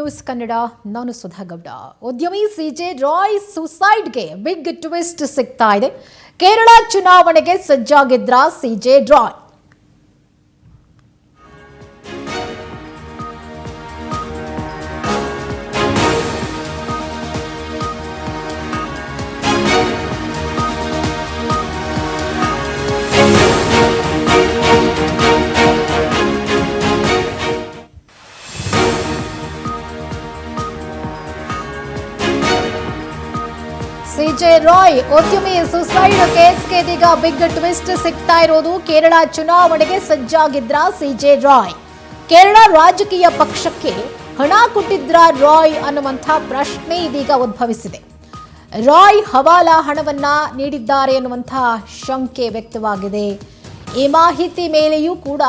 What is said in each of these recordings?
News Kannada. ನಾನು ಸುಧಾ ಗೌಡ. ಉದ್ಯಮಿ CJ Roy ಸುಸೈಡ್ಗೆ big twist ಸಿಗ್ತಾ ಇದೆ. ಕೇರಳ ಚುನಾವಣೆಗೆ ಸಜ್ಜಾಗಿದ್ರ ಸಿಜೆ ರಾಯ್. ಸಿಜೆ ರಾಯ್ ಉದ್ಯಮಿ ಸುಸೈಡ್ ಕೇಸ್ಗೆ ಇದೀಗ ಬಿಗ್ ಟ್ವಿಸ್ಟ್ ಸಿಗ್ತಾ ಇರೋದು. ಕೇರಳ ಚುನಾವಣೆಗೆ ಸಜ್ಜಾಗಿದ್ರ ಸಿಜೆ ರಾಯ್. ಕೇರಳ ರಾಜಕೀಯ ಪಕ್ಷಕ್ಕೆ ಹಣ ಕೊಟ್ಟಿದ್ರ ರಾಯ್ ಅನ್ನುವಂಥ ಪ್ರಶ್ನೆ ಇದೀಗ ಉದ್ಭವಿಸಿದೆ. ರಾಯ್ ಹವಾಲಾ ಹಣವನ್ನ ನೀಡಿದ್ದಾರೆ ಎನ್ನುವಂಥ ಶಂಕೆ ವ್ಯಕ್ತವಾಗಿದೆ. ಈ ಮಾಹಿತಿ ಮೇಲೆಯೂ ಕೂಡ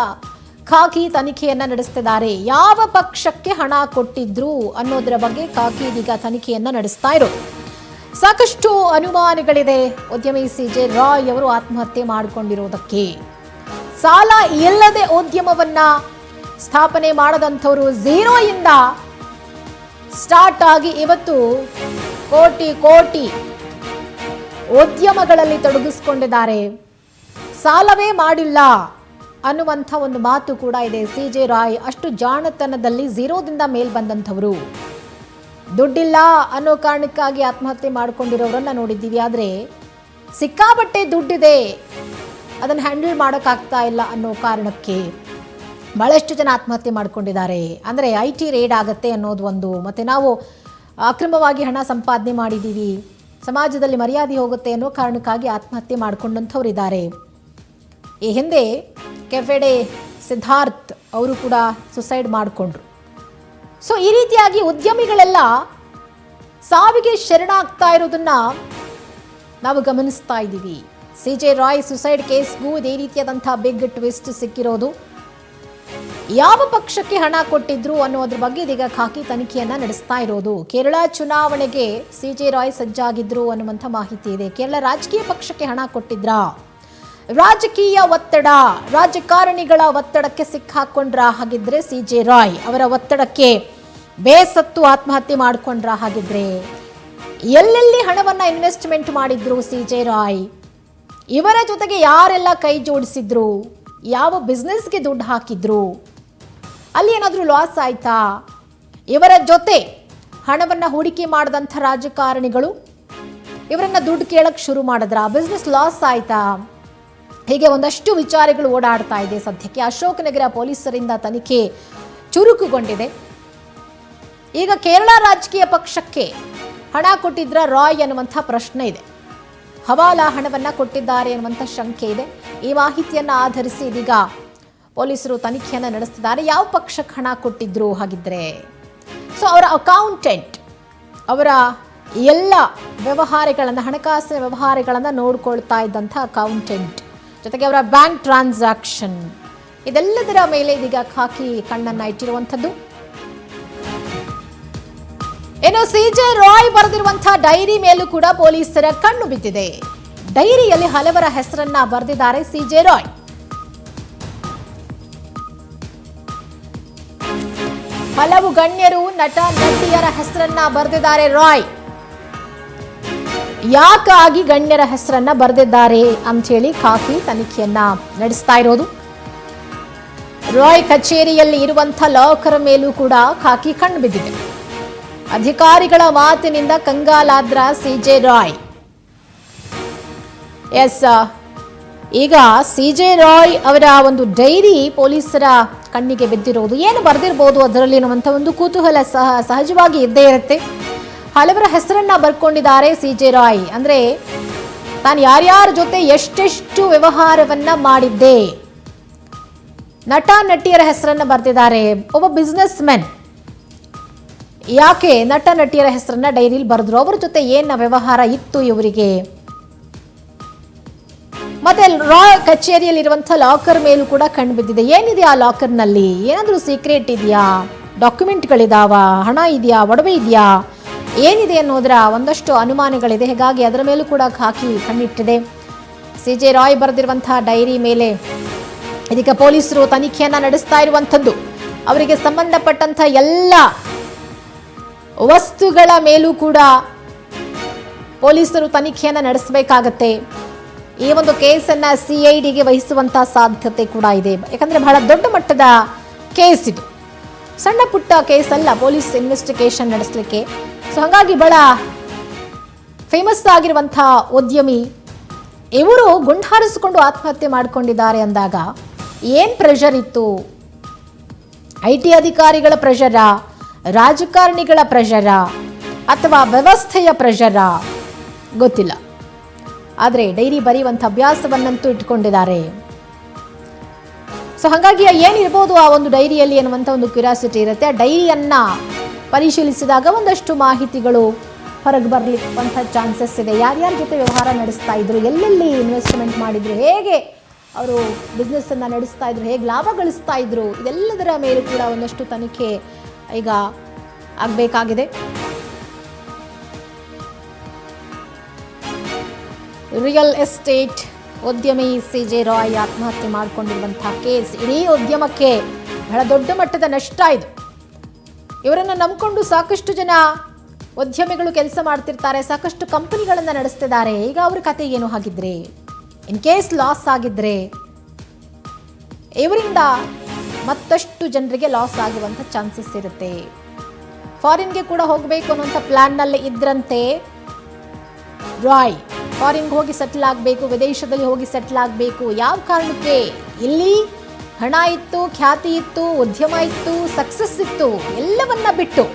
ಖಾಕಿ ತನಿಖೆಯನ್ನ ನಡೆಸ್ತಿದ್ದಾರೆ. ಯಾವ ಪಕ್ಷಕ್ಕೆ ಹಣ ಕೊಟ್ಟಿದ್ರು ಅನ್ನೋದರ ಬಗ್ಗೆ ಖಾಕಿ ಇದೀಗ ತನಿಖೆಯನ್ನ ನಡೆಸ್ತಾ ಇರೋದು. ಸಾಕಷ್ಟು ಅನುಮಾನಗಳಿದೆ. ಉದ್ಯಮಿ ಸಿಜೆ ರಾಯ್ ಅವರು ಆತ್ಮಹತ್ಯೆ ಮಾಡಿಕೊಂಡಿರುವುದಕ್ಕೆ. ಸಾಲ ಇಲ್ಲದೆ ಉದ್ಯಮವನ್ನ ಸ್ಥಾಪನೆ ಮಾಡದಂಥವರು ಝೀರೋ ಇಂದ ಸ್ಟಾರ್ಟ್ ಆಗಿ ಇವತ್ತು ಕೋಟಿ ಕೋಟಿ ಉದ್ಯಮಗಳಲ್ಲಿ ತೊಡಗಿಸಿಕೊಂಡಿದ್ದಾರೆ. ಸಾಲವೇ ಮಾಡಿಲ್ಲ ಅನ್ನುವಂಥ ಒಂದು ಮಾತು ಕೂಡ ಇದೆ. ಸಿಜೆ ರಾಯ್ ಅಷ್ಟು ಜಾಣತನದಲ್ಲಿ ಝೀರೋದಿಂದ ಮೇಲ್ ಬಂದಂಥವರು. ದುಡ್ಡಿಲ್ಲ ಅನ್ನೋ ಕಾರಣಕ್ಕಾಗಿ ಆತ್ಮಹತ್ಯೆ ಮಾಡಿಕೊಂಡಿರೋರನ್ನ ನೋಡಿದ್ದೀವಿ. ಆದರೆ ಸಿಕ್ಕಾಪಟ್ಟೆ ದುಡ್ಡಿದೆ, ಅದನ್ನು ಹ್ಯಾಂಡಲ್ ಮಾಡೋಕ್ಕಾಗ್ತಾ ಇಲ್ಲ ಅನ್ನೋ ಕಾರಣಕ್ಕೆ ಬಹಳಷ್ಟು ಜನ ಆತ್ಮಹತ್ಯೆ ಮಾಡ್ಕೊಂಡಿದ್ದಾರೆ. ಅಂದರೆ IT ರೇಡ್ ಆಗುತ್ತೆ ಅನ್ನೋದು ಒಂದು, ಮತ್ತು ನಾವು ಅಕ್ರಮವಾಗಿ ಹಣ ಸಂಪಾದನೆ ಮಾಡಿದ್ದೀವಿ, ಸಮಾಜದಲ್ಲಿ ಮರ್ಯಾದೆ ಹೋಗುತ್ತೆ ಅನ್ನೋ ಕಾರಣಕ್ಕಾಗಿ ಆತ್ಮಹತ್ಯೆ ಮಾಡ್ಕೊಂಡಂಥವ್ರು ಇದ್ದಾರೆ. ಈ ಹಿಂದೆ ಕೆಫೆಡೆ ಸಿದ್ಧಾರ್ಥ್ ಅವರು ಕೂಡ ಸುಸೈಡ್ ಮಾಡಿಕೊಂಡ್ರು. ಸೊ ಈ ರೀತಿಯಾಗಿ ಉದ್ಯಮಿಗಳೆಲ್ಲ ಸಾವಿಗೆ ಶರಣಾಗ್ತಾ ಇರೋದನ್ನ ನಾವು ಗಮನಿಸ್ತಾ ಇದ್ದೀವಿ. ಸಿಜೆ ರಾಯ್ ಸುಸೈಡ್ ಕೇಸ್ಗೂ ಇದೇ ರೀತಿಯಾದಂತಹ ಬಿಗ್ ಟ್ವಿಸ್ಟ್ ಸಿಕ್ಕಿರೋದು. ಯಾವ ಪಕ್ಷಕ್ಕೆ ಹಣ ಕೊಟ್ಟಿದ್ರು ಅನ್ನೋದ್ರ ಬಗ್ಗೆ ಇದೀಗ ಖಾಕಿ ತನಿಖೆಯನ್ನ ನಡೆಸ್ತಾ ಇರೋದು. ಕೇರಳ ಚುನಾವಣೆಗೆ ಸಿಜೆ ರಾಯ್ ಸಜ್ಜಾಗಿದ್ರು ಅನ್ನುವಂಥ ಮಾಹಿತಿ ಇದೆ. ಕೇರಳ ರಾಜಕೀಯ ಪಕ್ಷಕ್ಕೆ ಹಣ ಕೊಟ್ಟಿದ್ರಾ? ರಾಜಕೀಯ ಒತ್ತಡ, ರಾಜಕಾರಣಿಗಳ ಒತ್ತಡಕ್ಕೆ ಸಿಕ್ಕಾಕೊಂಡ್ರ ಹಾಗಿದ್ರೆ ಸಿಜೆ ರಾಯ್ ಅವರ ಒತ್ತಡಕ್ಕೆ ಬೇಸತ್ತು ಆತ್ಮಹತ್ಯೆ ಮಾಡಿಕೊಂಡ್ರ ಹಾಗಿದ್ರೆ ಎಲ್ಲೆಲ್ಲಿ ಹಣವನ್ನ ಇನ್ವೆಸ್ಟ್ಮೆಂಟ್ ಮಾಡಿದ್ರು ಸಿಜೆ ರಾಯ್? ಇವರ ಜೊತೆಗೆ ಯಾರೆಲ್ಲ ಕೈ ಜೋಡಿಸಿದ್ರು? ಯಾವ ಬಿಸ್ನೆಸ್ಗೆ ದುಡ್ಡು ಹಾಕಿದ್ರು? ಅಲ್ಲಿ ಏನಾದರೂ ಲಾಸ್ ಆಯ್ತಾ? ಇವರ ಜೊತೆ ಹಣವನ್ನ ಹೂಡಿಕೆ ಮಾಡಿದಂಥ ರಾಜಕಾರಣಿಗಳು ಇವರನ್ನ ದುಡ್ಡು ಕೇಳಕ್ ಶುರು ಮಾಡಿದ್ರ? ಬಿಸ್ನೆಸ್ ಲಾಸ್ ಆಯ್ತಾ? ಹೀಗೆ ಒಂದಷ್ಟು ವಿಚಾರಗಳು ಓಡಾಡ್ತಾ ಇದೆ. ಸದ್ಯಕ್ಕೆ ಅಶೋಕನಗರ ಪೊಲೀಸರಿಂದ ತನಿಖೆ ಚುರುಕುಗೊಂಡಿದೆ. ಈಗ ಕೇರಳ ರಾಜಕೀಯ ಪಕ್ಷಕ್ಕೆ ಹಣ ಕೊಟ್ಟಿದ್ರ ರಾಯ್ ಅನ್ನುವಂಥ ಪ್ರಶ್ನೆ ಇದೆ. ಹವಾಲಾ ಹಣವನ್ನ ಕೊಟ್ಟಿದ್ದಾರೆ ಅನ್ನುವಂಥ ಶಂಕೆ ಇದೆ. ಈ ಮಾಹಿತಿಯನ್ನ ಆಧರಿಸಿ ಇದೀಗ ಪೊಲೀಸರು ತನಿಖೆಯನ್ನ ನಡೆಸ್ತಿದ್ದಾರೆ. ಯಾವ ಪಕ್ಷಕ್ಕೆ ಹಣ ಕೊಟ್ಟಿದ್ರು ಹಾಗಿದ್ರೆ? ಸೊ ಅವರ ಅಕೌಂಟೆಂಟ್ ಅವರ ಎಲ್ಲ ವ್ಯವಹಾರಗಳನ್ನು, ಹಣಕಾಸಿನ ವ್ಯವಹಾರಗಳನ್ನು ನೋಡ್ಕೊಳ್ತಾ ಇದ್ದಂಥ ಅಕೌಂಟೆಂಟ್, ಜೊತೆಗೆ ಅವರ ಬ್ಯಾಂಕ್ ಟ್ರಾನ್ಸಾಕ್ಷನ್, ಇದೆಲ್ಲದರ ಮೇಲೆ ಇದೀಗ ಖಾಕಿ ಕಣ್ಣನ್ನ ಇಟ್ಟಿರುವಂಥದ್ದು. ಇನ್ನು ಸಿಜೆ ರಾಯ್ ಬರೆದಿರುವಂತಹ ಡೈರಿ ಮೇಲೂ ಕೂಡ ಪೊಲೀಸರ ಕಣ್ಣು ಬಿದ್ದಿದೆ. ಡೈರಿಯಲ್ಲಿ ಹಲವರ ಹೆಸರನ್ನ ಬರೆದಿದ್ದಾರೆ ಸಿಜೆ ರಾಯ್. ಹಲವು ಗಣ್ಯರು, ನಟ ನಟಿಯರ ಹೆಸರನ್ನ ಬರೆದಿದ್ದಾರೆ ರಾಯ್. ಯಾಕಾಗಿ ಗಣ್ಯರ ಹೆಸರನ್ನ ಬರೆದಿದ್ದಾರೆ ಅಂತ ಹೇಳಿ ಖಾಕಿ ತನಿಖೆಯನ್ನ ನಡೆಸ್ತಾ ಇರೋದು. ರಾಯ್ ಕಚೇರಿಯಲ್ಲಿ ಇರುವಂಥ ಲಾಕರ್ ಮೇಲೂ ಕೂಡ ಖಾಕಿ ಕಣ್ಣು ಬಿದ್ದಿದೆ. ಅಧಿಕಾರಿಗಳ ಮಾತಿನಿಂದ ಕಂಗಾಲಾದ್ರ ಸಿಜೆ ರಾಯ್. ಎಸ್, ಈಗ ಸಿಜೆ ರಾಯ್ ಅವರ ಒಂದು ಡೈರಿ ಪೊಲೀಸರ ಕಣ್ಣಿಗೆ ಬಿದ್ದಿರೋದು. ಏನು ಬರೆದಿರ್ಬೋದು ಅದರಲ್ಲಿ ಅನ್ನುವಂಥ ಒಂದು ಕುತೂಹಲ ಸಹಜವಾಗಿ ಇದ್ದೇ ಇರುತ್ತೆ. ಹಲವರ ಹೆಸರನ್ನ ಬರ್ಕೊಂಡಿದ್ದಾರೆ ಸಿಜೆ ರಾಯ್. ಅಂದ್ರೆ ತಾನು ಯಾರ್ಯಾರ ಜೊತೆ ಎಷ್ಟೆಷ್ಟು ವ್ಯವಹಾರವನ್ನ ಮಾಡಿದ್ದೆ, ನಟ ನಟಿಯರ ಹೆಸರನ್ನ ಬರೆದಿದ್ದಾರೆ. ಒಬ್ಬ ಬಿಸ್ನೆಸ್ ಮೆನ್. ಯಾಕೆ ನಟ ನಟಿಯರ ಹೆಸರನ್ನ ಡೈರಿಲಿ ಬರೆದ್ರು? ಅವ್ರ ಜೊತೆ ಏನ ವ್ಯವಹಾರ ಇತ್ತು ಇವರಿಗೆ? ಮತ್ತೆ ರಾಯ್ ಕಚೇರಿಯಲ್ಲಿ ಇರುವಂತಹ ಲಾಕರ್ ಮೇಲೂ ಕೂಡ ಕಣ್ಣು ಬಿದ್ದಿದೆ. ಏನಿದೆ ಆ ಲಾಕರ್ನಲ್ಲಿ? ಏನಾದರೂ ಸೀಕ್ರೆಟ್ ಇದೆಯಾ? ಡಾಕ್ಯುಮೆಂಟ್ಗಳಿದಾವ? ಹಣ ಇದೆಯಾ? ಒಡವೆ ಇದೆಯಾ? ಏನಿದೆ ಅನ್ನೋದರ ಒಂದಷ್ಟು ಅನುಮಾನಗಳಿದೆ. ಹೀಗಾಗಿ ಅದರ ಮೇಲೂ ಕೂಡ ಖಾಕಿ ಕಣ್ಣಿಟ್ಟಿದೆ. ಸಿಜೆ ರಾಯ್ ಬರೆದಿರುವಂತಹ ಡೈರಿ ಮೇಲೆ ಇದೀಗ ಪೊಲೀಸರು ತನಿಖೆಯನ್ನ ನಡೆಸ್ತಾ ಇರುವಂಥದ್ದು. ಅವರಿಗೆ ಸಂಬಂಧಪಟ್ಟಂಥ ಎಲ್ಲ ವಸ್ತುಗಳ ಮೇಲೂ ಕೂಡ ಪೊಲೀಸರು ತನಿಖೆಯನ್ನು ನಡೆಸಬೇಕಾಗತ್ತೆ. ಈ ಒಂದು ಕೇಸನ್ನು CIDಗೆ ವಹಿಸುವಂತಹ ಸಾಧ್ಯತೆ ಕೂಡ ಇದೆ. ಯಾಕಂದ್ರೆ ಬಹಳ ದೊಡ್ಡ ಮಟ್ಟದ ಕೇಸ್ ಇದು, ಸಣ್ಣ ಪುಟ್ಟ ಕೇಸ್ ಅಲ್ಲ ಪೊಲೀಸ್ ಇನ್ವೆಸ್ಟಿಗೇಷನ್ ನಡೆಸಲಿಕ್ಕೆ. ಸೊ ಹಾಗಾಗಿ ಬಹಳ ಫೇಮಸ್ ಆಗಿರುವಂತಹ ಉದ್ಯಮಿ ಇವರು ಗುಂಡಾರಿಸಿಕೊಂಡು ಆತ್ಮಹತ್ಯೆ ಮಾಡಿಕೊಂಡಿದ್ದಾರೆ ಅಂದಾಗ ಏನ್ ಪ್ರೆಷರ್ ಇತ್ತು? IT ಅಧಿಕಾರಿಗಳ ಪ್ರೆಷರಾ, ರಾಜಕಾರಣಿಗಳ ಪ್ರೆಷರಾ, ಅಥವಾ ವ್ಯವಸ್ಥೆಯ ಪ್ರೆಷರಾ ಗೊತ್ತಿಲ್ಲ. ಆದರೆ ಡೈರಿ ಬರೆಯುವಂಥ ಅಭ್ಯಾಸವನ್ನಂತೂ ಇಟ್ಕೊಂಡಿದ್ದಾರೆ. ಸೊ ಹಾಗಾಗಿ ಏನಿರ್ಬೋದು ಆ ಒಂದು ಡೈರಿಯಲ್ಲಿ ಅನ್ನುವಂಥ ಒಂದು ಕ್ಯೂರಿಯಾಸಿಟಿ ಇರುತ್ತೆ. ಆ ಡೈರಿಯನ್ನ ಪರಿಶೀಲಿಸಿದಾಗ ಒಂದಷ್ಟು ಮಾಹಿತಿಗಳು ಹೊರಗೆ ಬರಲಿಕ್ಕಂಥ ಚಾನ್ಸಸ್ ಇದೆ. ಯಾರ್ಯಾರ ಜೊತೆ ವ್ಯವಹಾರ ನಡೆಸ್ತಾ ಇದ್ರು, ಎಲ್ಲೆಲ್ಲಿ ಇನ್ವೆಸ್ಟ್ಮೆಂಟ್ ಮಾಡಿದ್ರು, ಹೇಗೆ ಅವರು ಬಿಸ್ನೆಸ್ ಅನ್ನ ನಡೆಸ್ತಾ ಇದ್ರು, ಹೇಗೆ ಲಾಭ ಗಳಿಸ್ತಾ ಇದ್ರು, ಇದೆಲ್ಲದರ ಮೇಲೆ ಕೂಡ ಒಂದಷ್ಟು ತನಿಖೆ ಈಗ ಆಗಬೇಕಾಗಿದೆ. ರಿಯಲ್ ಎಸ್ಟೇಟ್ ಉದ್ಯಮಿ CJ ರಾಯ್ ಆತ್ಮಹತ್ಯೆ ಮಾಡಿಕೊಂಡಿರುವಂತಹ ಕೇಸ್ ಇಡೀ ಉದ್ಯಮಕ್ಕೆ ಬಹಳ ದೊಡ್ಡ ಮಟ್ಟದ ನಷ್ಟ ಇದು. ಇವರನ್ನು ನಂಬಿಕೊಂಡು ಸಾಕಷ್ಟು ಜನ ಉದ್ಯಮಿಗಳು ಕೆಲಸ ಮಾಡ್ತಿರ್ತಾರೆ, ಸಾಕಷ್ಟು ಕಂಪನಿಗಳನ್ನು ನಡೆಸ್ತಿದ್ದಾರೆ. ಈಗ ಅವ್ರ ಕತೆ ಏನು ಹಾಗಿದ್ರೆ, ಇನ್ ಕೇಸ್ ಲಾಸ್ ಆಗಿದ್ರೆ ಇವರಿಂದ ಮತ್ತಷ್ಟು ಜನರಿಗೆ ಲಾಸ್ ಆಗುವಂಥ ಚಾನ್ಸಸ್ ಇರುತ್ತೆ. ಫಾರಿನ್ಗೆ ಕೂಡ ಹೋಗಬೇಕು ಅನ್ನುವಂಥ ಪ್ಲಾನ್ನಲ್ಲಿ ಇದ್ರಂತೆ ರಾಯ್. ಫಾರಿನ್ಗೆ ಹೋಗಿ ಸೆಟ್ಲ್ ಆಗಬೇಕು, ವಿದೇಶದಲ್ಲಿ ಹೋಗಿ ಸೆಟ್ಲ್ ಆಗಬೇಕು. ಯಾವ ಕಾರಣಕ್ಕೆ? ಇಲ್ಲಿ ಹಣ ಇತ್ತು, ಖ್ಯಾತಿ ಇತ್ತು, ಉದ್ಯಮ ಇತ್ತು, ಸಕ್ಸಸ್ ಇತ್ತು, ಎಲ್ಲವನ್ನ ಬಿಟ್ಟು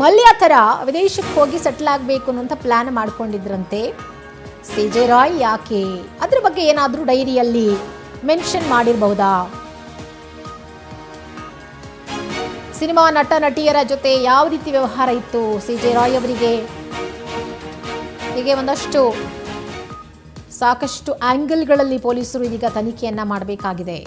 ಮಲ್ಯ ಥರ ವಿದೇಶಕ್ಕೆ ಹೋಗಿ ಸೆಟ್ಲ್ ಆಗಬೇಕು ಅನ್ನೋಂಥ ಪ್ಲಾನ್ ಮಾಡ್ಕೊಂಡಿದ್ರಂತೆ CJ ರಾಯ್. ಯಾಕೆ? ಅದ್ರ ಬಗ್ಗೆ ಏನಾದರೂ ಡೈರಿಯಲ್ಲಿ ಮೆನ್ಷನ್ ಮಾಡಿರಬಹುದಾ? ಸಿನಿಮಾ ನಟ ನಟಿಯರ ಜೊತೆ ಯಾವ ರೀತಿ ವ್ಯವಹಾರ ಇತ್ತು CJ ರಾಯ್ ಅವರಿಗೆ? ಹೀಗೆ ಒಂದಷ್ಟು ಸಾಕಷ್ಟು ಆಂಗಲ್ಗಳಲ್ಲಿ ಪೊಲೀಸರು ಇದೀಗ ತನಿಖೆಯನ್ನ ಮಾಡಬೇಕಾಗಿದೆ.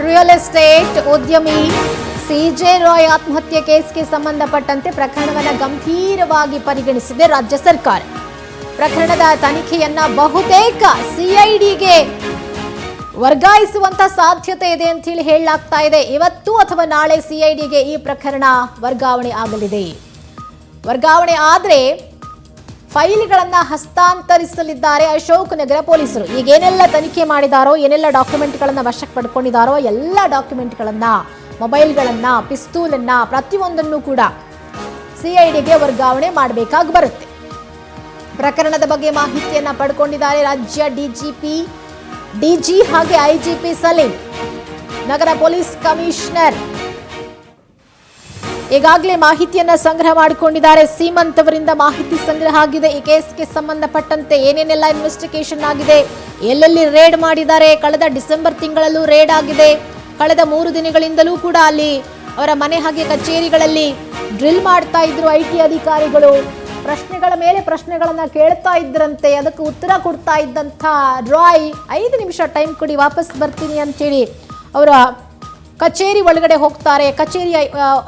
ರಿಯಲ್ ಎಸ್ಟೇಟ್ ಉದ್ಯಮಿ CJ ರಾಯ್ ಆತ್ಮಹತ್ಯೆ ಕೇಸ್ಗೆ ಸಂಬಂಧಪಟ್ಟಂತೆ ಪ್ರಕರಣವನ್ನು ಗಂಭೀರವಾಗಿ ಪರಿಗಣಿಸಿದೆ ರಾಜ್ಯ ಸರ್ಕಾರ. ಪ್ರಕರಣದ ತನಿಖೆಯನ್ನ ಬಹುತೇಕ CIDಗೆ ವರ್ಗಾಯಿಸುವಂತ ಸಾಧ್ಯತೆ ಇದೆ ಅಂತ ಹೇಳಿ ಹೇಳಲಾಗ್ತಾ ಇದೆ. ಇವತ್ತು ಅಥವಾ ನಾಳೆ CIDಗೆ ಈ ಪ್ರಕರಣ ವರ್ಗಾವಣೆ ಆಗಲಿದೆ. ವರ್ಗಾವಣೆ ಆದ್ರೆ ಫೈಲ್ಗಳನ್ನ ಹಸ್ತಾಂತರಿಸಲಿದ್ದಾರೆ ಅಶೋಕ್ ನಗರ ಪೊಲೀಸರು. ಈಗೇನೆಲ್ಲ ತನಿಖೆ ಮಾಡಿದಾರೋ, ಏನೆಲ್ಲ ಡಾಕ್ಯುಮೆಂಟ್ಗಳನ್ನ ವಶಕ್ಕೆ ಪಡ್ಕೊಂಡಿದ್ದಾರೋ ಎಲ್ಲ ಡಾಕ್ಯುಮೆಂಟ್ಗಳನ್ನ, ಮೊಬೈಲ್ಗಳನ್ನ, ಪಿಸ್ತೂಲನ್ನ, ಪ್ರತಿಯೊಂದನ್ನು ಕೂಡ CIDಗೆ ವರ್ಗಾವಣೆ ಮಾಡಬೇಕಾಗಿ ಬರುತ್ತೆ. ಪ್ರಕರಣದ ಬಗ್ಗೆ ಮಾಹಿತಿಯನ್ನ ಪಡ್ಕೊಂಡಿದ್ದಾರೆ ರಾಜ್ಯ DG ಹಾಗೆ IGP ಸಲೀಂ, ನಗರ ಪೊಲೀಸ್ ಕಮಿಷನರ್ ಈಗಾಗಲೇ ಮಾಹಿತಿಯನ್ನ ಸಂಗ್ರಹ ಮಾಡಿಕೊಂಡಿದ್ದಾರೆ. ಸೀಮಂತ್ ಅವರಿಂದ ಮಾಹಿತಿ ಸಂಗ್ರಹ ಆಗಿದೆ. ಈ ಕೇಸ್ಗೆ ಸಂಬಂಧಪಟ್ಟಂತೆ ಏನೇನೆಲ್ಲ ಇನ್ವೆಸ್ಟಿಗೇಷನ್ ಆಗಿದೆ, ಎಲ್ಲೆಲ್ಲಿ ರೇಡ್ ಮಾಡಿದ್ದಾರೆ. ಕಳೆದ ಡಿಸೆಂಬರ್ ತಿಂಗಳಲ್ಲೂ ರೇಡ್ ಆಗಿದೆ. ಕಳೆದ 3 ದಿನಗಳಿಂದಲೂ ಕೂಡ ಅಲ್ಲಿ ಅವರ ಮನೆ ಹಾಗೆ ಕಚೇರಿಗಳಲ್ಲಿ ಡ್ರಿಲ್ ಮಾಡ್ತಾ ಇದ್ರು IT ಅಧಿಕಾರಿಗಳು. ಪ್ರಶ್ನೆಗಳ ಮೇಲೆ ಪ್ರಶ್ನೆಗಳನ್ನ ಕೇಳ್ತಾ ಇದ್ರಂತೆ. ಅದಕ್ಕೆ ಉತ್ತರ ಕೊಡ್ತಾ ಇದ್ದಂಥ ರಾಯ್ 5 ನಿಮಿಷ ಟೈಮ್ ಕೊಡಿ, ವಾಪಸ್ ಬರ್ತೀನಿ ಅಂತೇಳಿ ಅವರ ಕಚೇರಿ ಒಳಗಡೆ ಹೋಗ್ತಾರೆ. ಕಚೇರಿಯ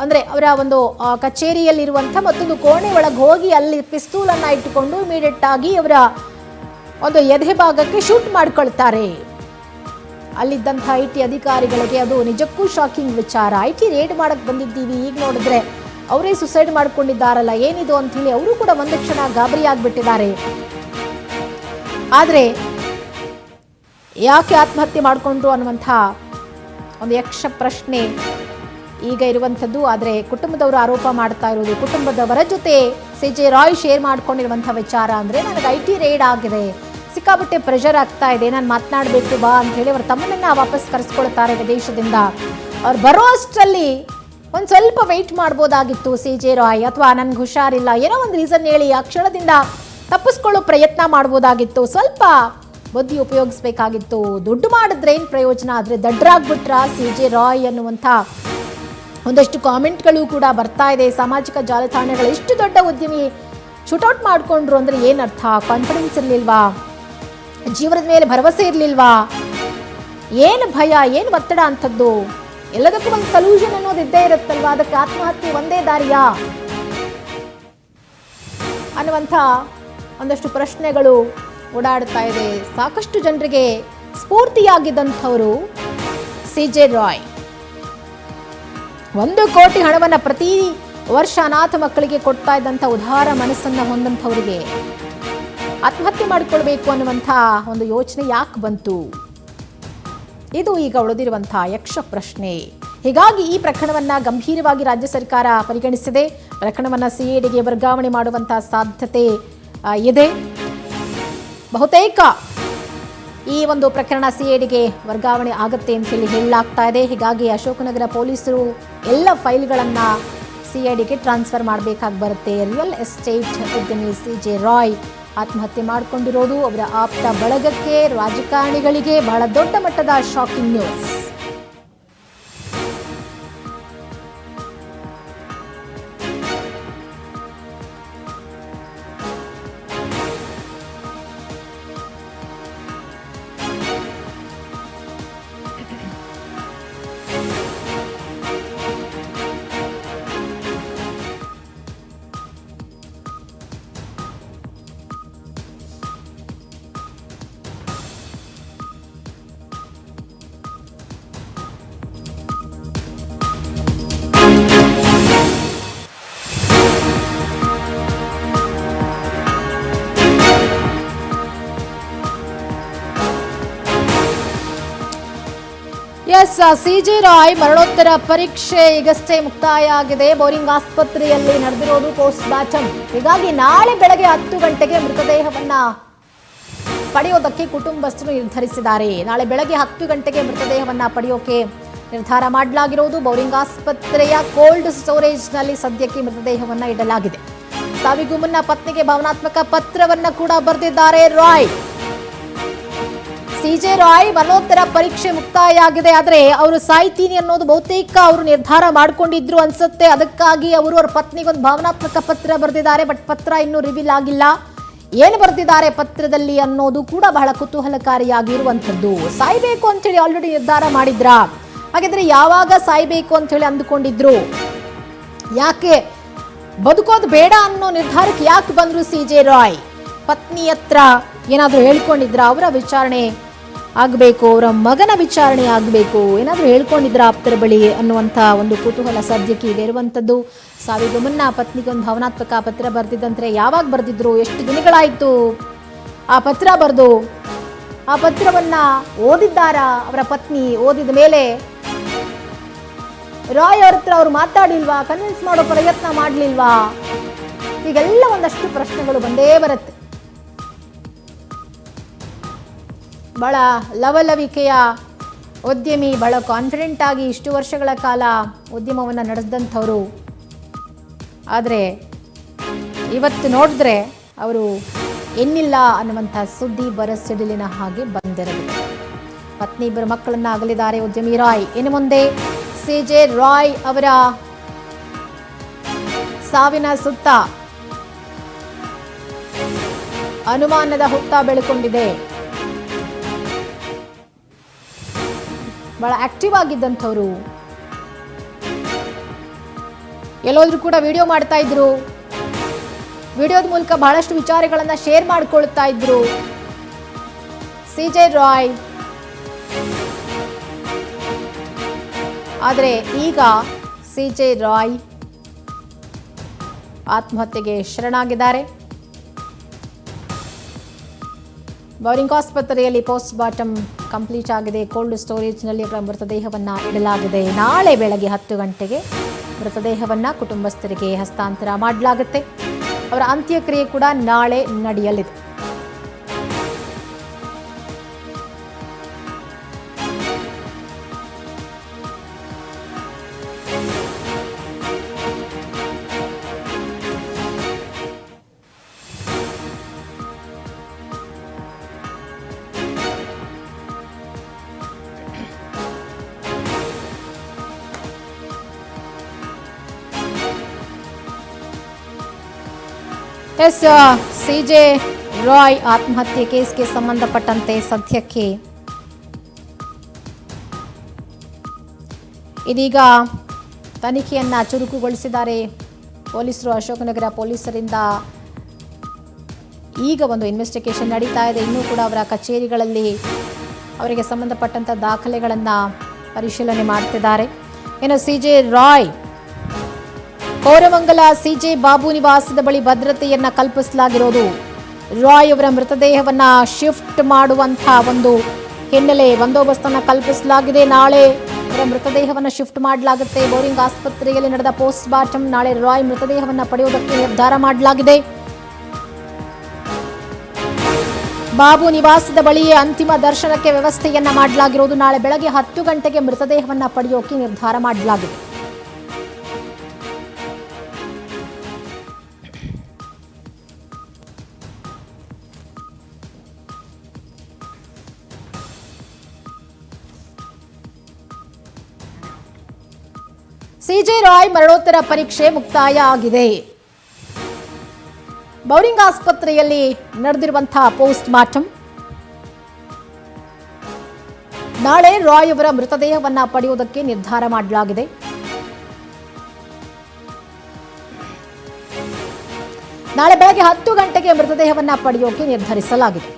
ಅಂದ್ರೆ ಅವರ ಒಂದು ಕಚೇರಿಯಲ್ಲಿರುವಂಥ ಮತ್ತೊಂದು ಕೋಣೆ ಒಳಗೆ ಹೋಗಿ ಅಲ್ಲಿ ಪಿಸ್ತೂಲನ್ನ ಇಟ್ಟುಕೊಂಡು ಇಮಿಡಿಯೇಟ್ ಆಗಿ ಅವರ ಒಂದು ಎದೆ ಭಾಗಕ್ಕೆ ಶೂಟ್ ಮಾಡ್ಕೊಳ್ತಾರೆ. ಅಲ್ಲಿದ್ದಂಥ IT ಅಧಿಕಾರಿಗಳಿಗೆ ಅದು ನಿಜಕ್ಕೂ ಶಾಕಿಂಗ್ ವಿಚಾರ. IT ರೇಡ್ ಮಾಡಕ್ ಬಂದಿದ್ದೀವಿ, ಈಗ ನೋಡಿದ್ರೆ ಅವರೇ ಸುಸೈಡ್ ಮಾಡ್ಕೊಂಡಿದ್ದಾರಲ್ಲ, ಏನಿದು ಅಂತ ಹೇಳಿ ಅವರು ಕೂಡ ಒಂದು ಕ್ಷಣ ಗಾಬರಿ ಆಗ್ಬಿಟ್ಟಿದ್ದಾರೆ. ಆದ್ರೆ ಯಾಕೆ ಆತ್ಮಹತ್ಯೆ ಮಾಡಿಕೊಂಡ್ರು ಅನ್ನುವಂಥ ಒಂದು ಯಕ್ಷ ಪ್ರಶ್ನೆ ಈಗ ಇರುವಂಥದ್ದು. ಆದರೆ ಕುಟುಂಬದವರು ಆರೋಪ ಮಾಡ್ತಾ ಇರೋದು, ಕುಟುಂಬದವರ ಜೊತೆ CJ ರಾಯ್ ಶೇರ್ ಮಾಡ್ಕೊಂಡಿರುವಂಥ ವಿಚಾರ ಅಂದರೆ ನನಗೆ IT ರೇಡ್ ಆಗಿದೆ, ಸಿಕ್ಕಾಪಟ್ಟೆ ಪ್ರೆಷರ್ ಆಗ್ತಾ ಇದೆ, ನಾನು ಮಾತನಾಡಬೇಕು ಬಾ ಅಂತ ಹೇಳಿ ಅವ್ರ ತಮ್ಮನನ್ನ ವಾಪಸ್ ಕರೆಸ್ಕೊಳ್ತಾರೆ ವಿದೇಶದಿಂದ. ಅವ್ರು ಬರೋ ಅಷ್ಟರಲ್ಲಿ ಒಂದು ಸ್ವಲ್ಪ ವೆಯ್ಟ್ ಮಾಡ್ಬೋದಾಗಿತ್ತು CJ ರಾಯ್, ಅಥವಾ ನನ್ಗೆ ಹುಷಾರಿಲ್ಲ ಏನೋ ಒಂದು ರೀಸನ್ ಹೇಳಿ ಆ ಕ್ಷಣದಿಂದ ತಪ್ಪಿಸ್ಕೊಳ್ಳೋ ಪ್ರಯತ್ನ ಮಾಡ್ಬೋದಾಗಿತ್ತು. ಸ್ವಲ್ಪ ಬುದ್ಧಿ ಉಪಯೋಗಿಸಬೇಕಾಗಿತ್ತು. ದುಡ್ಡು ಮಾಡಿದ್ರೆ ಏನು ಪ್ರಯೋಜನ, ಆದರೆ ದಡ್ಡರಾಗ್ಬಿಟ್ರ CJ ರಾಯ್ ಅನ್ನುವಂಥ ಒಂದಷ್ಟು ಕಾಮೆಂಟ್ಗಳು ಕೂಡ ಬರ್ತಾ ಇದೆ ಸಾಮಾಜಿಕ ಜಾಲತಾಣಗಳು. ಇಷ್ಟು ದೊಡ್ಡ ಉದ್ಯಮಿ ಶೂಟೌಟ್ ಮಾಡಿಕೊಂಡ್ರು ಅಂದರೆ ಏನರ್ಥ? ಕಾನ್ಫಿಡೆನ್ಸ್ ಇರಲಿಲ್ವಾ? ಜೀವನದ ಮೇಲೆ ಭರವಸೆ ಇರಲಿಲ್ವಾ? ಏನು ಭಯ, ಏನು ಒತ್ತಡ ಅಂಥದ್ದು? ಎಲ್ಲದಕ್ಕೂ ಒಂದು ಸೊಲ್ಯೂಷನ್ ಅನ್ನೋದು ಇದ್ದೇ ಇರುತ್ತಲ್ವಾ? ಅದಕ್ಕೆ ಆತ್ಮಹತ್ಯೆ ಒಂದೇ ದಾರಿಯಾ ಅನ್ನುವಂಥ ಒಂದಷ್ಟು ಪ್ರಶ್ನೆಗಳು ಓಡಾಡ್ತಾ ಇದೆ. ಸಾಕಷ್ಟು ಜನರಿಗೆ ಸ್ಫೂರ್ತಿಯಾಗಿದ್ದಂಥವರು CJ ರಾಯ್. 1 ಕೋಟಿ ಹಣವನ್ನು ಪ್ರತಿ ವರ್ಷ ಅನಾಥ ಮಕ್ಕಳಿಗೆ ಕೊಡ್ತಾ ಇದ್ದಂಥ ಉದಾರ ಮನಸ್ಸನ್ನು ಹೊಂದಂಥವರಿಗೆ ಆತ್ಮಹತ್ಯೆ ಮಾಡಿಕೊಳ್ಬೇಕು ಅನ್ನುವಂಥ ಒಂದು ಯೋಚನೆ ಯಾಕೆ ಬಂತು? ಇದು ಈಗ ಉಳಿದಿರುವಂಥ ಯಕ್ಷ ಪ್ರಶ್ನೆ. ಹೀಗಾಗಿ ಈ ಪ್ರಕರಣವನ್ನು ಗಂಭೀರವಾಗಿ ರಾಜ್ಯ ಸರ್ಕಾರ ಪರಿಗಣಿಸಿದೆ. ಪ್ರಕರಣವನ್ನು CIDಗೆ ವರ್ಗಾವಣೆ ಮಾಡುವಂಥ ಸಾಧ್ಯತೆ ಇದೆ. ಬಹುತೇಕ ಈ ಒಂದು ಪ್ರಕರಣ CIDಗೆ ವರ್ಗಾವಣೆ ಆಗುತ್ತೆ ಅಂತ ಹೇಳಲಾಗ್ತಾ ಇದೆ. ಹೀಗಾಗಿ ಅಶೋಕನಗರ ಪೊಲೀಸರು ಎಲ್ಲ ಫೈಲ್ಗಳನ್ನು CIDಗೆ ಟ್ರಾನ್ಸ್ಫರ್ ಮಾಡಬೇಕಾಗಿ ಬರುತ್ತೆ. ರಿಯಲ್ ಎಸ್ಟೇಟ್ ಉದ್ಯಮಿ CJ ರಾಯ್ ಆತ್ಮಹತ್ಯೆ ಮಾಡಿಕೊಂಡಿರೋದು ಅವರ ಆಪ್ತ ಬಳಗಕ್ಕೆ, ರಾಜಕಾರಣಿಗಳಿಗೆ ಬಹಳ ದೊಡ್ಡ ಮಟ್ಟದ ಶಾಕಿಂಗ್ ನ್ಯೂಸ್. CJ ರಾಯ್ ಮರಣೋತ್ತರ ಪರೀಕ್ಷೆ ಈಗಷ್ಟೇ ಮುಕ್ತಾಯ ಆಗಿದೆ. ಬೋರಿಂಗ್ ಆಸ್ಪತ್ರೆಯಲ್ಲಿ ನಡೆದಿರೋದು ಪೋಸ್ಟ್ ಮಾರ್ಟಮ್. ಹೀಗಾಗಿ ನಾಳೆ ಬೆಳಗ್ಗೆ 10 ಗಂಟೆಗೆ ಮೃತದೇಹವನ್ನ ಪಡೆಯೋದಕ್ಕೆ ಕುಟುಂಬಸ್ಥರು ನಿರ್ಧರಿಸಿದ್ದಾರೆ. ನಾಳೆ ಬೆಳಗ್ಗೆ 10 ಗಂಟೆಗೆ ಮೃತದೇಹವನ್ನ ಪಡೆಯೋಕೆ ನಿರ್ಧಾರ ಮಾಡಲಾಗಿರೋದು. ಬೋರಿಂಗ್ ಆಸ್ಪತ್ರೆಯ ಕೋಲ್ಡ್ ಸ್ಟೋರೇಜ್ನಲ್ಲಿ ಸದ್ಯಕ್ಕೆ ಮೃತದೇಹವನ್ನ ಇಡಲಾಗಿದೆ. ಸಾವಿಗೂ ಮುನ್ನ ಪತ್ನಿಗೆ ಭಾವನಾತ್ಮಕ ಪತ್ರವನ್ನ ಕೂಡ ಬರೆದಿದ್ದಾರೆ ರಾಯ್. CJ ರಾಯ್ ಮರಣೋತ್ತರ ಪರೀಕ್ಷೆ ಮುಕ್ತಾಯ ಆಗಿದೆ. ಆದರೆ ಅವರು ಸಾಯ್ತೀನಿ ಅನ್ನೋದು ಬಹುತೇಕ ಅವರು ನಿರ್ಧಾರ ಮಾಡಿಕೊಂಡಿದ್ರು ಅನ್ಸುತ್ತೆ. ಅದಕ್ಕಾಗಿ ಅವರು ಅವರ ಪತ್ನಿಗೊಂದು ಭಾವನಾತ್ಮಕ ಪತ್ರ ಬರೆದಿದ್ದಾರೆ. ಬಟ್ ಪತ್ರ ಇನ್ನೂ ರಿವೀಲ್ ಆಗಿಲ್ಲ. ಏನು ಬರೆದಿದ್ದಾರೆ ಪತ್ರದಲ್ಲಿ ಅನ್ನೋದು ಕೂಡ ಬಹಳ ಕುತೂಹಲಕಾರಿಯಾಗಿರುವಂಥದ್ದು. ಸಾಯ್ಬೇಕು ಅಂತೇಳಿ ಆಲ್ರೆಡಿ ನಿರ್ಧಾರ ಮಾಡಿದ್ರ? ಹಾಗಿದ್ರೆ ಯಾವಾಗ ಸಾಯ್ಬೇಕು ಅಂತ ಹೇಳಿ ಅಂದುಕೊಂಡಿದ್ರು? ಯಾಕೆ ಬದುಕೋದು ಬೇಡ ಅನ್ನೋ ನಿರ್ಧಾರಕ್ಕೆ ಯಾಕೆ ಬಂದ್ರು CJ ರಾಯ್? ಪತ್ನಿ ಹತ್ರ ಏನಾದರೂ ಹೇಳ್ಕೊಂಡಿದ್ರ? ಅವರ ವಿಚಾರಣೆ ಆಗಬೇಕು, ಅವರ ಮಗನ ವಿಚಾರಣೆ ಆಗಬೇಕು, ಏನಾದರೂ ಹೇಳ್ಕೊಂಡಿದ್ರ ಆಪ್ತರ ಬಳಿ ಅನ್ನುವಂಥ ಒಂದು ಕುತೂಹಲ ಸದ್ಯಕ್ಕೆ ಇದೆ ಇರುವಂಥದ್ದು. ಸಾವಿಗೂ ಮುನ್ನ ಪತ್ನಿಗೊಂದು ಭಾವನಾತ್ಮಕ ಪತ್ರ ಬರೆದಿದ್ದಂದ್ರೆ ಯಾವಾಗ ಬರೆದಿದ್ರು? ಎಷ್ಟು ದಿನಗಳಾಯಿತು ಆ ಪತ್ರ ಬರೆದು? ಆ ಪತ್ರವನ್ನ ಓದಿದ್ದಾರಾ ಅವರ ಪತ್ನಿ? ಓದಿದ ಮೇಲೆ ರಾಯ್ ಅವ್ರ ಹತ್ರ ಅವ್ರು ಮಾತಾಡಿಲ್ವಾ? ಕನ್ವಿನ್ಸ್ ಮಾಡೋ ಪ್ರಯತ್ನ ಮಾಡಲಿಲ್ವಾ? ಹೀಗೆಲ್ಲ ಒಂದಷ್ಟು ಪ್ರಶ್ನೆಗಳು ಬಂದೇ ಬರುತ್ತೆ. ಬಹಳ ಲವಲವಿಕೆಯ ಉದ್ಯಮಿ, ಬಹಳ ಕಾನ್ಫಿಡೆಂಟ್ ಆಗಿ ಇಷ್ಟು ವರ್ಷಗಳ ಕಾಲ ಉದ್ಯಮವನ್ನು ನಡೆಸಿದಂಥವರು. ಆದರೆ ಇವತ್ತು ನೋಡಿದ್ರೆ ಅವರು ಎನ್ನಿಲ್ಲ ಅನ್ನುವಂಥ ಸುದ್ದಿ ಬರಸಿಡಿಲಿನ ಹಾಗೆ ಬಂದಿರಲಿದೆ. ಪತ್ನಿ ಇಬ್ಬರು ಮಕ್ಕಳನ್ನ ಅಗಲಿದ್ದಾರೆ ಉದ್ಯಮಿ ರಾಯ್. ಇನ್ನು ಮುಂದೆ CJ ರಾಯ್ ಅವರ ಸಾವಿನ ಸುತ್ತ ಅನುಮಾನದ ಹುತ್ತ ಬೆಳಕೊಂಡಿದೆ. ಬಹಳ ಆಕ್ಟಿವ್ ಆಗಿದ್ದಂಥವ್ರು, ಎಲ್ಲೋದ್ರೂ ಕೂಡ ವಿಡಿಯೋ ಮಾಡ್ತಾ ಇದ್ರು. ವಿಡಿಯೋದ ಮೂಲಕ ಬಹಳಷ್ಟು ವಿಚಾರಗಳನ್ನ ಶೇರ್ ಮಾಡ್ಕೊಳ್ತಾ ಇದ್ರು CJ ರಾಯ್. ಆದರೆ ಈಗ CJ ರಾಯ್ ಆತ್ಮಹತ್ಯೆಗೆ ಶರಣಾಗಿದ್ದಾರೆ. ಬೋರಿಂಗ್ ಆಸ್ಪತ್ರೆಯಲ್ಲಿ ಪೋಸ್ಟ್ ಮಾರ್ಟಮ್ ಕಂಪ್ಲೀಟ್ ಆಗಿದೆ. ಕೋಲ್ಡ್ ಸ್ಟೋರೇಜ್ನಲ್ಲಿ ಅವರ ಮೃತದೇಹವನ್ನು ಇಡಲಾಗಿದೆ. ನಾಳೆ ಬೆಳಗ್ಗೆ 10 ಗಂಟೆಗೆ ಮೃತದೇಹವನ್ನು ಕುಟುಂಬಸ್ಥರಿಗೆ ಹಸ್ತಾಂತರ ಮಾಡಲಾಗುತ್ತೆ. ಅವರ ಅಂತ್ಯಕ್ರಿಯೆ ಕೂಡ ನಾಳೆ ನಡೆಯಲಿದೆ. ಎಸ್ ಸಿಜೆ ರಾಯ್ ಆತ್ಮಹತ್ಯೆ ಕೇಸ್ಗೆ ಸಂಬಂಧಪಟ್ಟಂತೆ ಸದ್ಯಕ್ಕೆ ಇದೀಗ ತನಿಖೆಯನ್ನ ಚುರುಕುಗೊಳಿಸಿದ್ದಾರೆ ಪೊಲೀಸರು. ಅಶೋಕನಗರ ಪೊಲೀಸರಿಂದ ಈಗ ಒಂದು ಇನ್ವೆಸ್ಟಿಗೇಷನ್ ನಡೀತಾ ಇದೆ. ಇನ್ನೂ ಕೂಡ ಅವರ ಕಚೇರಿಗಳಲ್ಲಿ ಅವರಿಗೆ ಸಂಬಂಧಪಟ್ಟಂಥ ದಾಖಲೆಗಳನ್ನು ಪರಿಶೀಲನೆ ಮಾಡ್ತಿದ್ದಾರೆ. ಇನ್ನು ಸಿಜೆ ರಾಯ್ ಕೋರಮಂಗಲ ಸಿಜೆ ಬಾಬು ನಿವಾಸದ ಬಳಿ ಭದ್ರತೆಯನ್ನ ಕಲ್ಪಿಸಲಾಗಿರೋದು. ರಾಯ್ ಅವರ ಮೃತದೇಹವನ್ನ ಶಿಫ್ಟ್ ಮಾಡುವಂಥ ಒಂದು ಹಿನ್ನೆಲೆ ಬಂದೋಬಸ್ತನ್ನು ಕಲ್ಪಿಸಲಾಗಿದೆ. ನಾಳೆ ಅವರ ಮೃತದೇಹವನ್ನು ಶಿಫ್ಟ್ ಮಾಡಲಾಗುತ್ತೆ. ಬೋರಿಂಗ್ ಆಸ್ಪತ್ರೆಯಲ್ಲಿ ನಡೆದ ಪೋಸ್ಟ್ ಮಾರ್ಟಮ್ ನಾಳೆ ರಾಯ್ ಮೃತದೇಹವನ್ನು ಪಡೆಯುವುದಕ್ಕೆ ನಿರ್ಧಾರ ಮಾಡಲಾಗಿದೆ. ಬಾಬು ನಿವಾಸದ ಬಳಿಯೇ ಅಂತಿಮ ದರ್ಶನಕ್ಕೆ ವ್ಯವಸ್ಥೆಯನ್ನ ಮಾಡಲಾಗಿರುವುದು. ನಾಳೆ ಬೆಳಗ್ಗೆ 10 ಗಂಟೆಗೆ ಮೃತದೇಹವನ್ನ ಪಡೆಯೋಕೆ ನಿರ್ಧಾರ ಮಾಡಲಾಗಿದೆ. ಸಿಜೆ ರಾಯ್ ಮರಣೋತ್ತರ ಪರೀಕ್ಷೆ ಮುಕ್ತಾಯ ಆಗಿದೆ. ಬೌರಿಂಗ್ ಆಸ್ಪತ್ರೆಯಲ್ಲಿ ನಡೆದಿರುವಂತಹ ಪೋಸ್ಟ್ ಮಾರ್ಟಮ್ ನಾಳೆ ರಾಯ್ ಅವರ ಮೃತದೇಹವನ್ನ ಪಡೆಯುವುದಕ್ಕೆ ನಿರ್ಧಾರ ಮಾಡಲಾಗಿದೆ. ನಾಳೆ ಬೆಳಗ್ಗೆ 10 ಗಂಟೆಗೆ ಮೃತದೇಹವನ್ನ ಪಡೆಯೋಕೆ ನಿರ್ಧರಿಸಲಾಗಿದೆ.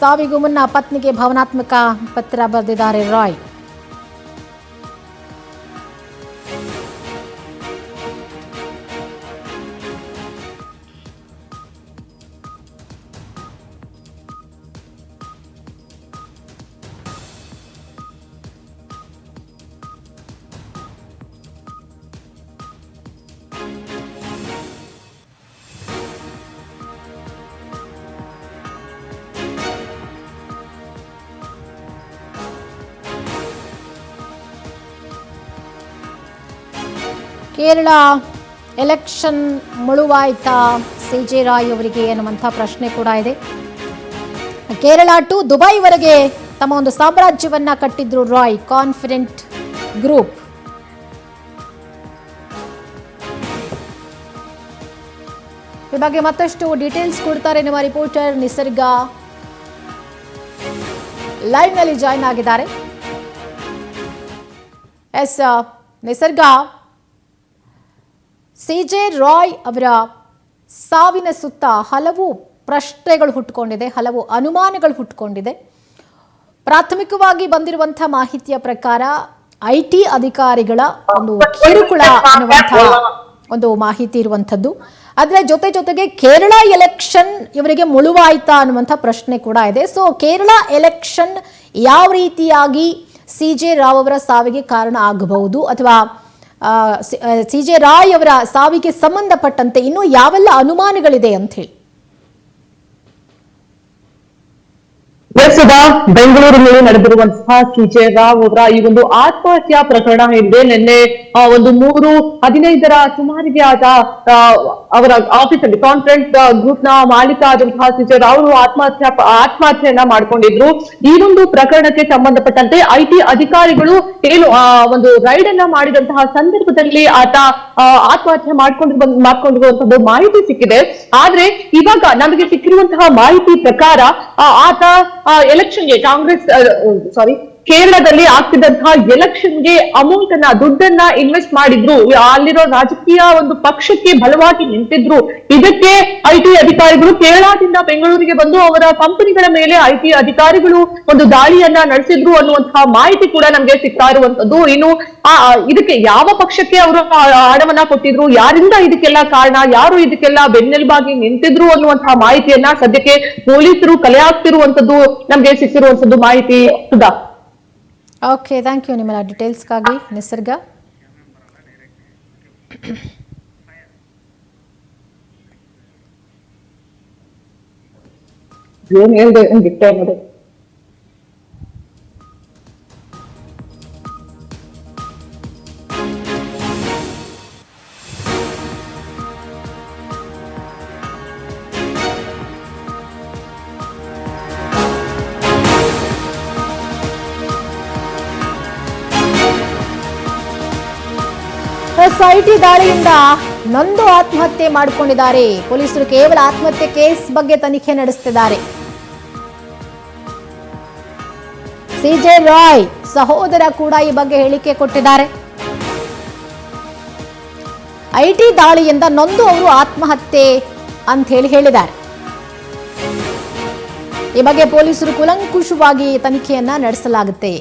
ಸಾವಿಗೂ ಮುನ್ನ ಪತ್ನಿಗೆ ಭಾವನಾತ್ಮಕ ಪತ್ರ ಬರೆದಿದ್ದಾರೆ ರಾಯ್. ಕೇರಳ ಎಲೆಕ್ಷನ್ ಮುಳುವಾಯ್ತಾ ಸಿಜೆ ರಾಯ್ ಅವರಿಗೆ ಅನ್ನುವಂಥ ಪ್ರಶ್ನೆ ಕೂಡ ಇದೆ. ಕೇರಳ ಟು ದುಬೈವರೆಗೆ ತಮ್ಮ ಒಂದು ಸಾಮ್ರಾಜ್ಯವನ್ನ ಕಟ್ಟಿದ್ರು ರಾಯ್. ಕಾನ್ಫಿಡೆಂಟ್ ಗ್ರೂಪ್ ಈ ಬಗ್ಗೆ ಮತ್ತಷ್ಟು ಡೀಟೇಲ್ಸ್ ಕೊಡ್ತಾರೆ ನಮ್ಮ ರಿಪೋರ್ಟರ್ ನಿಸರ್ಗ ಲೈವ್ ನಲ್ಲಿ ಜಾಯ್ನ್ ಆಗಿದ್ದಾರೆ. ಎಸ್ ನಿಸರ್ಗ, ಸಿಜೆ ರಾಯ್ ಅವರ ಸಾವಿನ ಸುತ್ತ ಹಲವು ಪ್ರಶ್ನೆಗಳು ಹುಟ್ಟುಕೊಂಡಿದೆ, ಹಲವು ಅನುಮಾನಗಳು ಹುಟ್ಟುಕೊಂಡಿದೆ. ಪ್ರಾಥಮಿಕವಾಗಿ ಬಂದಿರುವಂತಹ ಮಾಹಿತಿಯ ಪ್ರಕಾರ IT ಅಧಿಕಾರಿಗಳ ಒಂದು ಕಿರುಕುಳ ಅನ್ನುವಂತಹ ಒಂದು ಮಾಹಿತಿ ಇರುವಂಥದ್ದು. ಅದರ ಜೊತೆಗೆ ಕೇರಳ ಎಲೆಕ್ಷನ್ ಇವರಿಗೆ ಮುಳುವಾಯ್ತಾ ಅನ್ನುವಂಥ ಪ್ರಶ್ನೆ ಕೂಡ ಇದೆ. ಸೊ ಕೇರಳ ಎಲೆಕ್ಷನ್ ಯಾವ ರೀತಿಯಾಗಿ ಸಿಜೆ ರಾವ್ ಅವರ ಸಾವಿಗೆ ಕಾರಣ ಆಗಬಹುದು ಅಥವಾ ಸಿಜೆ ರಾಯ್ ಅವರ ಸಾವಿಗೆ ಸಂಬಂಧಪಟ್ಟಂತೆ ಇನ್ನೂ ಯಾವೆಲ್ಲ ಅನುಮಾನಗಳಿದೆ ಅಂತ ಹೇಳಿ? ಬೆಂಗಳೂರಿನಲ್ಲಿ ನಡೆದಿರುವಂತಹ ಸಿಜೆ ರಾವ್ ಅವರ ಈ ಒಂದು ಆತ್ಮಹತ್ಯಾ ಪ್ರಕರಣ ಏನಿದೆ, ನಿನ್ನೆ ಒಂದು 3:15 ಸುಮಾರಿಗೆ ಆದ ಅವರ ಆಫೀಸ್ ಅಲ್ಲಿ ಕಾನ್ಫರೆನ್ಸ್ ಗ್ರೂಪ್ ನ ಮಾಲೀಕ ಆದಂತಹ ಸಿಜೆ ರಾವ್ ಅವರು ಆತ್ಮಹತ್ಯೆಯನ್ನ ಮಾಡ್ಕೊಂಡಿದ್ರು. ಈ ಒಂದು ಪ್ರಕರಣಕ್ಕೆ ಸಂಬಂಧಪಟ್ಟಂತೆ IT ಅಧಿಕಾರಿಗಳು ಏನು ಒಂದು ರೈಡ್ ಅನ್ನ ಮಾಡಿದಂತಹ ಸಂದರ್ಭದಲ್ಲಿ ಆತ ಆತ್ಮಹತ್ಯೆ ಮಾಡ್ಕೊಂಡಿರುವಂತಹ ಮಾಹಿತಿ ಸಿಕ್ಕಿದೆ. ಆದ್ರೆ ಇವಾಗ ನಮಗೆ ಸಿಕ್ಕಿರುವಂತಹ ಮಾಹಿತಿ ಪ್ರಕಾರ ಆತ ಎಲೆಕ್ಷನ್ಗೆ ಕೇರಳದಲ್ಲಿ ಆಗ್ತಿದ್ದಂತಹ ಎಲೆಕ್ಷನ್ಗೆ ಅಮೌಂಟ್ ಅನ್ನ ದುಡ್ಡನ್ನ ಇನ್ವೆಸ್ಟ್ ಮಾಡಿದ್ರು. ಅಲ್ಲಿರೋ ರಾಜಕೀಯ ಒಂದು ಪಕ್ಷಕ್ಕೆ ಬಲವಾಗಿ ನಿಂತಿದ್ರು. ಇದಕ್ಕೆ IT ಅಧಿಕಾರಿಗಳು ಕೇರಳದಿಂದ ಬೆಂಗಳೂರಿಗೆ ಬಂದು ಅವರ ಕಂಪನಿಗಳ ಮೇಲೆ IT ಅಧಿಕಾರಿಗಳು ಒಂದು ದಾಳಿಯನ್ನ ನಡೆಸಿದ್ರು ಅನ್ನುವಂತಹ ಮಾಹಿತಿ ಕೂಡ ನಮ್ಗೆ ಸಿಗ್ತಾ ಇರುವಂತದ್ದು. ಇನ್ನು ಇದಕ್ಕೆ ಯಾವ ಪಕ್ಷಕ್ಕೆ ಅವರು ಹಣವನ್ನ ಕೊಟ್ಟಿದ್ರು, ಯಾರಿಂದ ಇದಕ್ಕೆಲ್ಲ ಕಾರಣ, ಯಾರು ಇದಕ್ಕೆಲ್ಲ ಬೆನ್ನೆಲುಬಾಗಿ ನಿಂತಿದ್ರು ಅನ್ನುವಂತಹ ಮಾಹಿತಿಯನ್ನ ಸದ್ಯಕ್ಕೆ ಪೊಲೀಸರು ಕಲೆ ಹಾಕ್ತಿರುವಂತದ್ದು ನಮ್ಗೆ ಸಿಕ್ಕಿರುವಂತದ್ದು ಮಾಹಿತಿ. ಸುಧಾ, ಓಕೆ, ಥ್ಯಾಂಕ್ ಯು ನಿಮ್ಮೆಲ್ಲ ಡೀಟೇಲ್ಸ್ಗಾಗಿ ನಿಸರ್ಗ. ಏನ್ ಹೇಳ್ದೆ ಬಿಟ್ಟೆ. ಐಟಿ ದಾಳಿಯಿಂದ ನೊಂದು ಆತ್ಮಹತ್ಯೆ ಮಾಡಿಕೊಂಡಿದ್ದಾರೆ. ಪೊಲೀಸರು ಕೇವಲ ಆತ್ಮಹತ್ಯೆ ಕೇಸ್ ಬಗ್ಗೆ ತನಿಖೆ ನಡೆಸುತ್ತಿದ್ದಾರೆ. ಸಿಜೆ ರಾಯ್ ಸಹೋದರ ಕೂಡ ಈ ಬಗ್ಗೆ ಹೇಳಿಕೆ ಕೊಟ್ಟಿದ್ದಾರೆ. ಐಟಿ ದಾಳಿಯಿಂದ ನೊಂದು ಅವರು ಆತ್ಮಹತ್ಯೆ ಅಂತ ಹೇಳಿದ್ದಾರೆ. ಈ ಬಗ್ಗೆ ಪೊಲೀಸರು ಕೂಲಂಕುಷವಾಗಿ ತನಿಖೆಯನ್ನ ನಡೆಸಲಾಗುತ್ತೆ.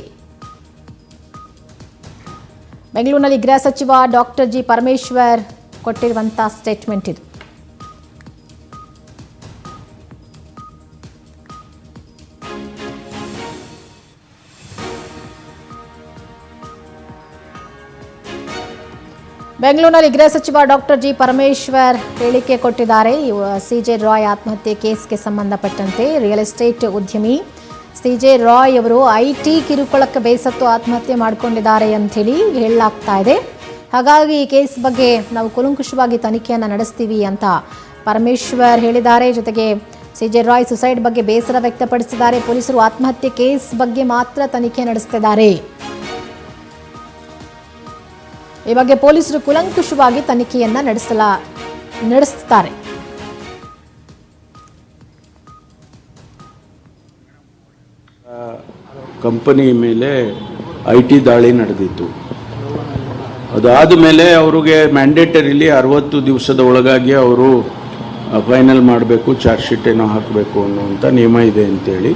ಬೆಂಗಳೂರಿನಲ್ಲಿ ಗೃಹ ಸಚಿವ ಡಾಕ್ಟರ್ ಜಿ ಪರಮೇಶ್ವರ್ ಕೊಟ್ಟಿರುವಂತಹ ಸ್ಟೇಟ್ಮೆಂಟ್ ಇದು. ಬೆಂಗಳೂರಿನಲ್ಲಿ ಗೃಹ ಸಚಿವ ಡಾಕ್ಟರ್ ಜಿ ಪರಮೇಶ್ವರ್ ಹೇಳಿಕೆ ಕೊಟ್ಟಿದ್ದಾರೆ. ಸಿಜೆ ರಾಯ್ ಆತ್ಮಹತ್ಯೆ ಕೇಸ್ಗೆ ಸಂಬಂಧಪಟ್ಟಂತೆ ರಿಯಲ್ ಎಸ್ಟೇಟ್ ಉದ್ಯಮಿ ಸಿಜೆ ರಾಯ್ ಅವರು ಐಟಿ ಕಿರುಕುಳಕ್ಕೆ ಬೇಸತ್ತು ಆತ್ಮಹತ್ಯೆ ಮಾಡಿಕೊಂಡಿದ್ದಾರೆ ಅಂಥೇಳಿ ಹೇಳಲಾಗ್ತಾ ಇದೆ. ಹಾಗಾಗಿ ಈ ಕೇಸ್ ಬಗ್ಗೆ ನಾವು ಕೂಲಂಕುಷವಾಗಿ ತನಿಖೆಯನ್ನು ನಡೆಸ್ತೀವಿ ಅಂತ ಪರಮೇಶ್ವರ್ ಹೇಳಿದ್ದಾರೆ. ಜೊತೆಗೆ ಸಿಜೆ ರಾಯ್ ಸುಸೈಡ್ ಬಗ್ಗೆ ಬೇಸರ ವ್ಯಕ್ತಪಡಿಸಿದ್ದಾರೆ. ಪೊಲೀಸರು ಆತ್ಮಹತ್ಯೆ ಕೇಸ್ ಬಗ್ಗೆ ಮಾತ್ರ ತನಿಖೆ ನಡೆಸುತ್ತಿದ್ದಾರೆ. ಈ ಬಗ್ಗೆ ಪೊಲೀಸರು ಕೂಲಂಕುಷವಾಗಿ ತನಿಖೆಯನ್ನ ನಡೆಸುತ್ತಾರೆ. ಕಂಪನಿ ಮೇಲೆ ಐಟಿ ದಾಳಿ ನಡೆದಿತ್ತು. ಅದಾದ ಮೇಲೆ ಅವ್ರಿಗೆ ಮ್ಯಾಂಡೇಟರಿಲಿ 60 ದಿವಸದ ಒಳಗಾಗಿ ಅವರು ಫೈನಲ್ ಮಾಡಬೇಕು, ಚಾರ್ಜ್ ಶೀಟ್ ಏನೋ ಹಾಕಬೇಕು ಅನ್ನುವಂಥ ನಿಯಮ ಇದೆ ಅಂತೇಳಿ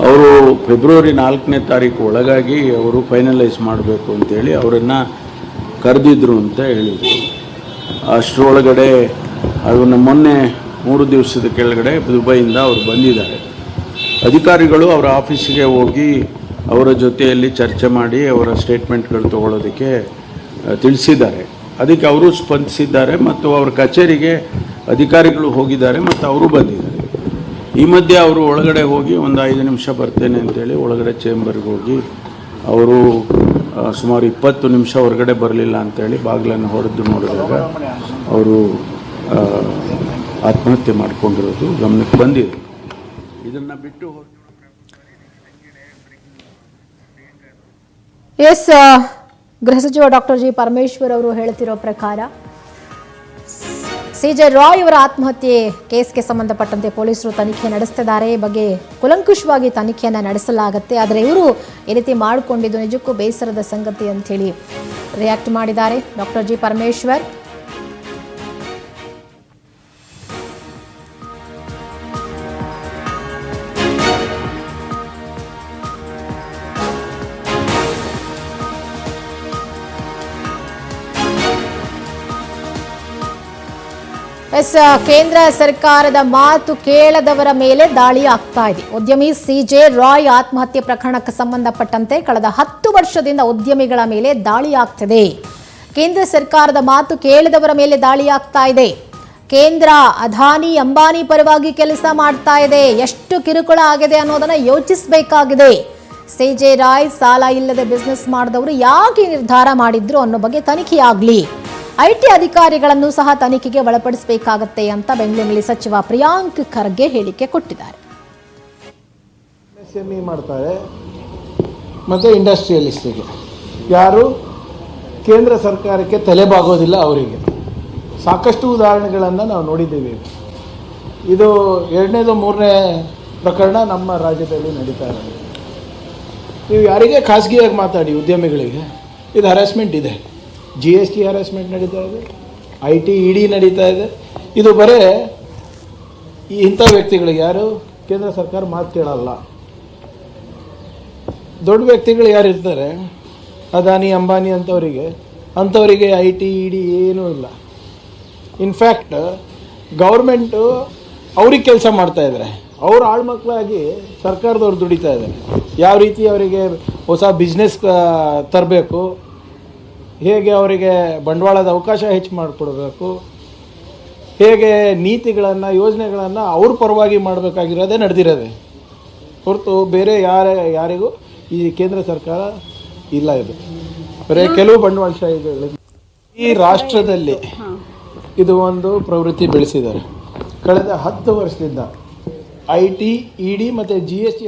ಅವರು ಫೆಬ್ರವರಿ 4ನೇ ತಾರೀಕು ಒಳಗಾಗಿ ಅವರು ಫೈನಲೈಸ್ ಮಾಡಬೇಕು ಅಂತೇಳಿ ಅವರನ್ನು ಕರೆದಿದ್ರು ಅಂತ ಹೇಳಿದರು. ಅಷ್ಟರೊಳಗಡೆ ಅದನ್ನು ಮೊನ್ನೆ 3 ದಿವಸದ ಕೆಳಗಡೆ ದುಬೈಯಿಂದ ಅವರು ಬಂದಿದ್ದಾರೆ. ಅಧಿಕಾರಿಗಳು ಅವರ ಆಫೀಸಿಗೆ ಹೋಗಿ ಅವರ ಜೊತೆಯಲ್ಲಿ ಚರ್ಚೆ ಮಾಡಿ ಅವರ ಸ್ಟೇಟ್ಮೆಂಟ್ಗಳು ತಗೊಳ್ಳೋದಕ್ಕೆ ತಿಳಿಸಿದ್ದಾರೆ. ಅದಕ್ಕೆ ಅವರು ಸ್ಪಂದಿಸಿದ್ದಾರೆ ಮತ್ತು ಅವರ ಕಚೇರಿಗೆ ಅಧಿಕಾರಿಗಳು ಹೋಗಿದ್ದಾರೆ ಮತ್ತು ಅವರು ಬಂದಿದ್ದಾರೆ. ಈ ಮಧ್ಯೆ ಅವರು ಒಳಗಡೆ ಹೋಗಿ ಒಂದು 5 ನಿಮಿಷ ಬರ್ತೇನೆ ಅಂತೇಳಿ ಒಳಗಡೆ ಚೇಂಬರ್ಗೆ ಹೋಗಿ ಅವರು ಸುಮಾರು 20 ನಿಮಿಷ ಹೊರಗಡೆ ಬರಲಿಲ್ಲ ಅಂತೇಳಿ ಬಾಗಿಲನ್ನು ಹೊಡೆದು ನೋಡಿದಾಗ ಅವರು ಆತ್ಮಹತ್ಯೆ ಮಾಡಿಕೊಂಡಿರೋದು ಗಮನಕ್ಕೆ ಬಂದಿದೆ. ಇದನ್ನು ಬಿಟ್ಟು ಗೃಹ ಸಚಿವ ಡಾಕ್ಟರ್ ಜಿ ಪರಮೇಶ್ವರ್ ಅವರು ಹೇಳ್ತಿರೋ ಪ್ರಕಾರ ಸಿಜೆ ರಾಯ್ ಅವರ ಆತ್ಮಹತ್ಯೆ ಕೇಸ್ಗೆ ಸಂಬಂಧಪಟ್ಟಂತೆ ಪೊಲೀಸರು ತನಿಖೆ ನಡೆಸುತ್ತಿದ್ದಾರೆ. ಈ ಬಗ್ಗೆ ಕೂಲಂಕುಷವಾಗಿ ತನಿಖೆಯನ್ನು ನಡೆಸಲಾಗುತ್ತೆ. ಆದರೆ ಇವರು ಈ ರೀತಿ ಮಾಡಿಕೊಂಡಿದ್ದು ನಿಜಕ್ಕೂ ಬೇಸರದ ಸಂಗತಿ ಅಂತ ಹೇಳಿ ರಿಯಾಕ್ಟ್ ಮಾಡಿದ್ದಾರೆ ಡಾಕ್ಟರ್ ಜಿ ಪರಮೇಶ್ವರ್. ಕೇಂದ್ರ ಸರ್ಕಾರದ ಮಾತು ಕೇಳದವರ ಮೇಲೆ ದಾಳಿ ಆಗ್ತಾ ಇದೆ. ಉದ್ಯಮಿ ಸಿಜೆ ರಾಯ್ ಆತ್ಮಹತ್ಯೆ ಪ್ರಕರಣಕ್ಕೆ ಸಂಬಂಧಪಟ್ಟಂತೆ ಕಳೆದ 10 ವರ್ಷದಿಂದ ಉದ್ಯಮಿಗಳ ಮೇಲೆ ದಾಳಿ ಆಗ್ತಿದೆ. ಕೇಂದ್ರ ಸರ್ಕಾರದ ಮಾತು ಕೇಳದವರ ಮೇಲೆ ದಾಳಿ ಆಗ್ತಾ ಇದೆ. ಕೇಂದ್ರ ಅದಾನಿ ಅಂಬಾನಿ ಪರವಾಗಿ ಕೆಲಸ ಮಾಡ್ತಾ ಇದೆ. ಎಷ್ಟು ಕಿರುಕುಳ ಆಗಿದೆ ಅನ್ನೋದನ್ನ ಯೋಚಿಸಬೇಕಾಗಿದೆ. ಸಿಜೆ ರಾಯ್ ಸಾಲ ಇಲ್ಲದೆ ಬಿಸ್ನೆಸ್ ಮಾಡಿದವರು ಯಾಕೆ ನಿರ್ಧಾರ ಮಾಡಿದ್ರು ಅನ್ನೋ ಬಗ್ಗೆ ತನಿಖೆಯಾಗಲಿ. ಐಟಿ ಅಧಿಕಾರಿಗಳನ್ನು ಸಹ ತನಿಖೆಗೆ ಒಳಪಡಿಸಬೇಕಾಗತ್ತೆ ಅಂತ ಬೆಂಗಳೂರಿನಲ್ಲಿ ಸಚಿವ ಪ್ರಿಯಾಂಕ್ ಖರ್ಗೆ ಹೇಳಿಕೆ ಕೊಟ್ಟಿದ್ದಾರೆ. ಎಂಎಸ್ಎಂಇ ಮಾಡ್ತಾರೆ ಮತ್ತು ಇಂಡಸ್ಟ್ರಿಯಲಿಸ್ಟಿಗೆ ಯಾರು ಕೇಂದ್ರ ಸರ್ಕಾರಕ್ಕೆ ತಲೆಬಾಗೋದಿಲ್ಲ. ಅವರಿಗೆ ಸಾಕಷ್ಟು ಉದಾಹರಣೆಗಳನ್ನು ನಾವು ನೋಡಿದ್ದೀವಿ. ಇದು 2ನೇದು 3ನೇ ಪ್ರಕರಣ ನಮ್ಮ ರಾಜ್ಯದಲ್ಲಿ ನಡೀತಾ ಇರೋದು. ನೀವು ಯಾರಿಗೆ ಖಾಸಗಿಯಾಗಿ ಮಾತಾಡಿ ಉದ್ಯಮಿಗಳಿಗೆ ಇದು ಹರಾಸ್ಮೆಂಟ್ ಇದೆ. GST ಹರಾಸ್ಮೆಂಟ್ ನಡೀತಾ ಇದೆ, IT ED ನಡೀತಾ ಇದೆ. ಇದು ಬರೇ ಇಂಥ ವ್ಯಕ್ತಿಗಳಿಗೆ ಯಾರು ಕೇಂದ್ರ ಸರ್ಕಾರ ಮಾತು ಕೇಳಲ್ಲ. ದೊಡ್ಡ ವ್ಯಕ್ತಿಗಳು ಯಾರಿರ್ತಾರೆ ಅದಾನಿ ಅಂಬಾನಿ ಅಂಥವರಿಗೆ IT ED ಏನೂ ಇಲ್ಲ. ಇನ್ಫ್ಯಾಕ್ಟ್ ಗೌರ್ಮೆಂಟು ಅವ್ರಿಗೆ ಕೆಲಸ ಮಾಡ್ತಾಯಿದ್ದಾರೆ. ಅವ್ರು ಆಳ್ಮಕ್ಕಳಾಗಿ ಸರ್ಕಾರದವ್ರು ದುಡಿತಾ ಇದ್ದಾರೆ. ಯಾವ ರೀತಿ ಅವರಿಗೆ ಹೊಸ ಬಿಸ್ನೆಸ್ ತರಬೇಕು, ಹೇಗೆ ಅವರಿಗೆ ಬಂಡವಾಳದ ಅವಕಾಶ ಹೆಚ್ಚು ಮಾಡಿಕೊಡ್ಬೇಕು, ಹೇಗೆ ನೀತಿಗಳನ್ನು ಯೋಜನೆಗಳನ್ನು ಅವ್ರ ಪರವಾಗಿ ಮಾಡಬೇಕಾಗಿರೋದೇ ನಡೆದಿರೋದೆ ಹೊರತು ಬೇರೆ ಯಾರಿಗೂ ಈ ಕೇಂದ್ರ ಸರ್ಕಾರ ಇಲ್ಲ. ಇದು ಬರೀ ಕೆಲವು ಬಂಡವಾಳಶಾಹಿಗಳು ಈ ರಾಷ್ಟ್ರದಲ್ಲಿ ಇದು ಒಂದು ಪ್ರವೃತ್ತಿ ಬೆಳೆಸಿದ್ದಾರೆ. ಕಳೆದ 10 ವರ್ಷದಿಂದ IT ED ಮತ್ತು GST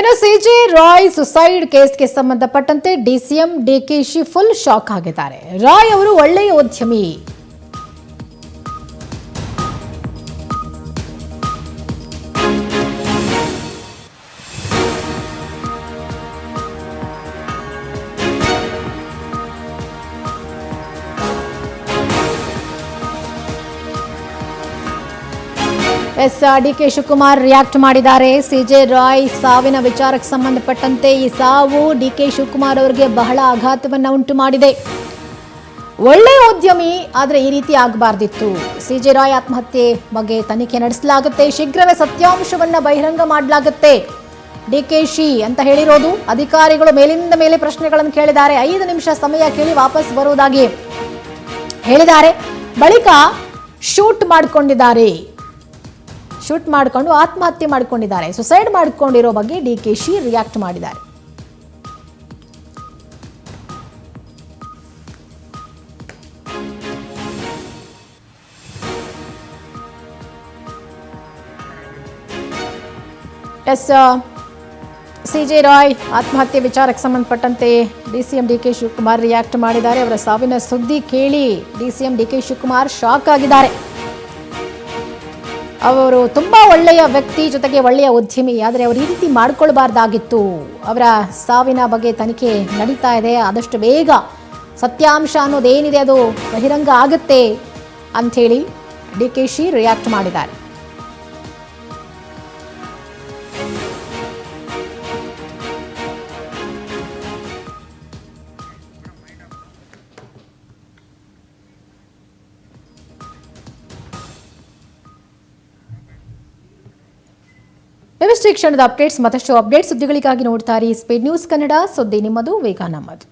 ಇನ್ನು ಸಿಜೆ ರಾಯ್ ಸುಸೈಡ್ ಕೇಸ್ಗೆ ಸಂಬಂಧಪಟ್ಟಂತೆ ಡಿಸಿಎಂ ಡಿಕೆಶಿ ಫುಲ್ ಶಾಕ್ ಆಗಿದ್ದಾರೆ. ರಾಯ್ ಅವರು ಒಳ್ಳೆಯ ಉದ್ಯಮಿ, ಡಿಕೆ ಶಿವಕುಮಾರ್ ರಿಯಾಕ್ಟ್ ಮಾಡಿದ್ದಾರೆ. ಸಿಜೆ ರಾಯ್ ಸಾವಿನ ವಿಚಾರಕ್ಕೆ ಸಂಬಂಧಪಟ್ಟಂತೆ ಈ ಸಾವು ಡಿಕೆ ಶಿವಕುಮಾರ್ ಅವರಿಗೆ ಬಹಳ ಆಘಾತವನ್ನ ಉಂಟು ಮಾಡಿದೆ. ಒಳ್ಳೆಯ ಉದ್ಯಮಿ, ಆದರೆ ಈ ರೀತಿ ಆಗಬಾರ್ದಿತ್ತು. ಸಿಜೆ ರಾಯ್ ಆತ್ಮಹತ್ಯೆ ಬಗ್ಗೆ ತನಿಖೆ ನಡೆಸಲಾಗುತ್ತೆ, ಶೀಘ್ರವೇ ಸತ್ಯಾಂಶವನ್ನ ಬಹಿರಂಗ ಮಾಡಲಾಗುತ್ತೆ ಡಿಕೆಶಿ ಅಂತ ಹೇಳಿರೋದು. ಅಧಿಕಾರಿಗಳು ಮೇಲಿಂದ ಮೇಲೆ ಪ್ರಶ್ನೆಗಳನ್ನು ಕೇಳಿದ್ದಾರೆ. 5 ನಿಮಿಷ ಸಮಯ ಕೇಳಿ ವಾಪಸ್ ಬರುವುದಾಗಿ ಹೇಳಿದ್ದಾರೆ. ಬಳಿಕ ಶೂಟ್ ಮಾಡಿಕೊಂಡು ಆತ್ಮಹತ್ಯೆ ಮಾಡಿಕೊಂಡಿದ್ದಾರೆ. ಸುಸೈಡ್ ಮಾಡಿಕೊಂಡಿರೋ ಬಗ್ಗೆ ಡಿಕೆಶಿ ರಿಯಾಕ್ಟ್ ಮಾಡಿದ್ದಾರೆ. ಸಿಜೆ ರಾಯ್ ಆತ್ಮಹತ್ಯೆ ವಿಚಾರಕ್ಕೆ ಸಂಬಂಧಪಟ್ಟಂತೆ ಡಿಸಿಎಂ ಡಿಕೆ ಶಿವಕುಮಾರ್ ರಿಯಾಕ್ಟ್ ಮಾಡಿದ್ದಾರೆ. ಅವರ ಸಾವಿನ ಸುದ್ದಿ ಕೇಳಿ ಡಿಸಿಎಂ ಡಿಕೆ ಶಿವಕುಮಾರ್ ಶಾಕ್ ಆಗಿದ್ದಾರೆ. ಅವರು ತುಂಬಾ ಒಳ್ಳೆಯ ವ್ಯಕ್ತಿ, ಜೊತೆಗೆ ಒಳ್ಳೆಯ ಉದ್ಯಮಿ, ಆದರೆ ಅವರು ಈ ರೀತಿ ಮಾಡ್ಕೊಳ್ಬಾರ್ದಾಗಿತ್ತು. ಅವರ ಸಾವಿನ ಬಗ್ಗೆ ತನಿಖೆ ನಡೀತಾ ಇದೆ, ಆದಷ್ಟು ಬೇಗ ಸತ್ಯಾಂಶ ಅನ್ನೋದೇನಿದೆ ಅದು ಬಹಿರಂಗ ಆಗುತ್ತೆ ಅಂಥೇಳಿ ಡಿಕೆಶಿ ರಿಯಾಕ್ಟ್ ಮಾಡಿದ್ದಾರೆ. ಕ್ಷಣದ ಅಪ್ಡೇಟ್ಸ್, ಮತ್ತಷ್ಟು ಅಪ್ಡೇಟ್ ಸುದ್ದಿಗಳಿಗಾಗಿ ನೋಡ್ತಾರೆ ಸ್ಪೀಡ್ ನ್ಯೂಸ್ ಕನ್ನಡ. ಸುದ್ದಿ ನಿಮ್ಮದು, ವೇಗ ನಮ್ಮದು.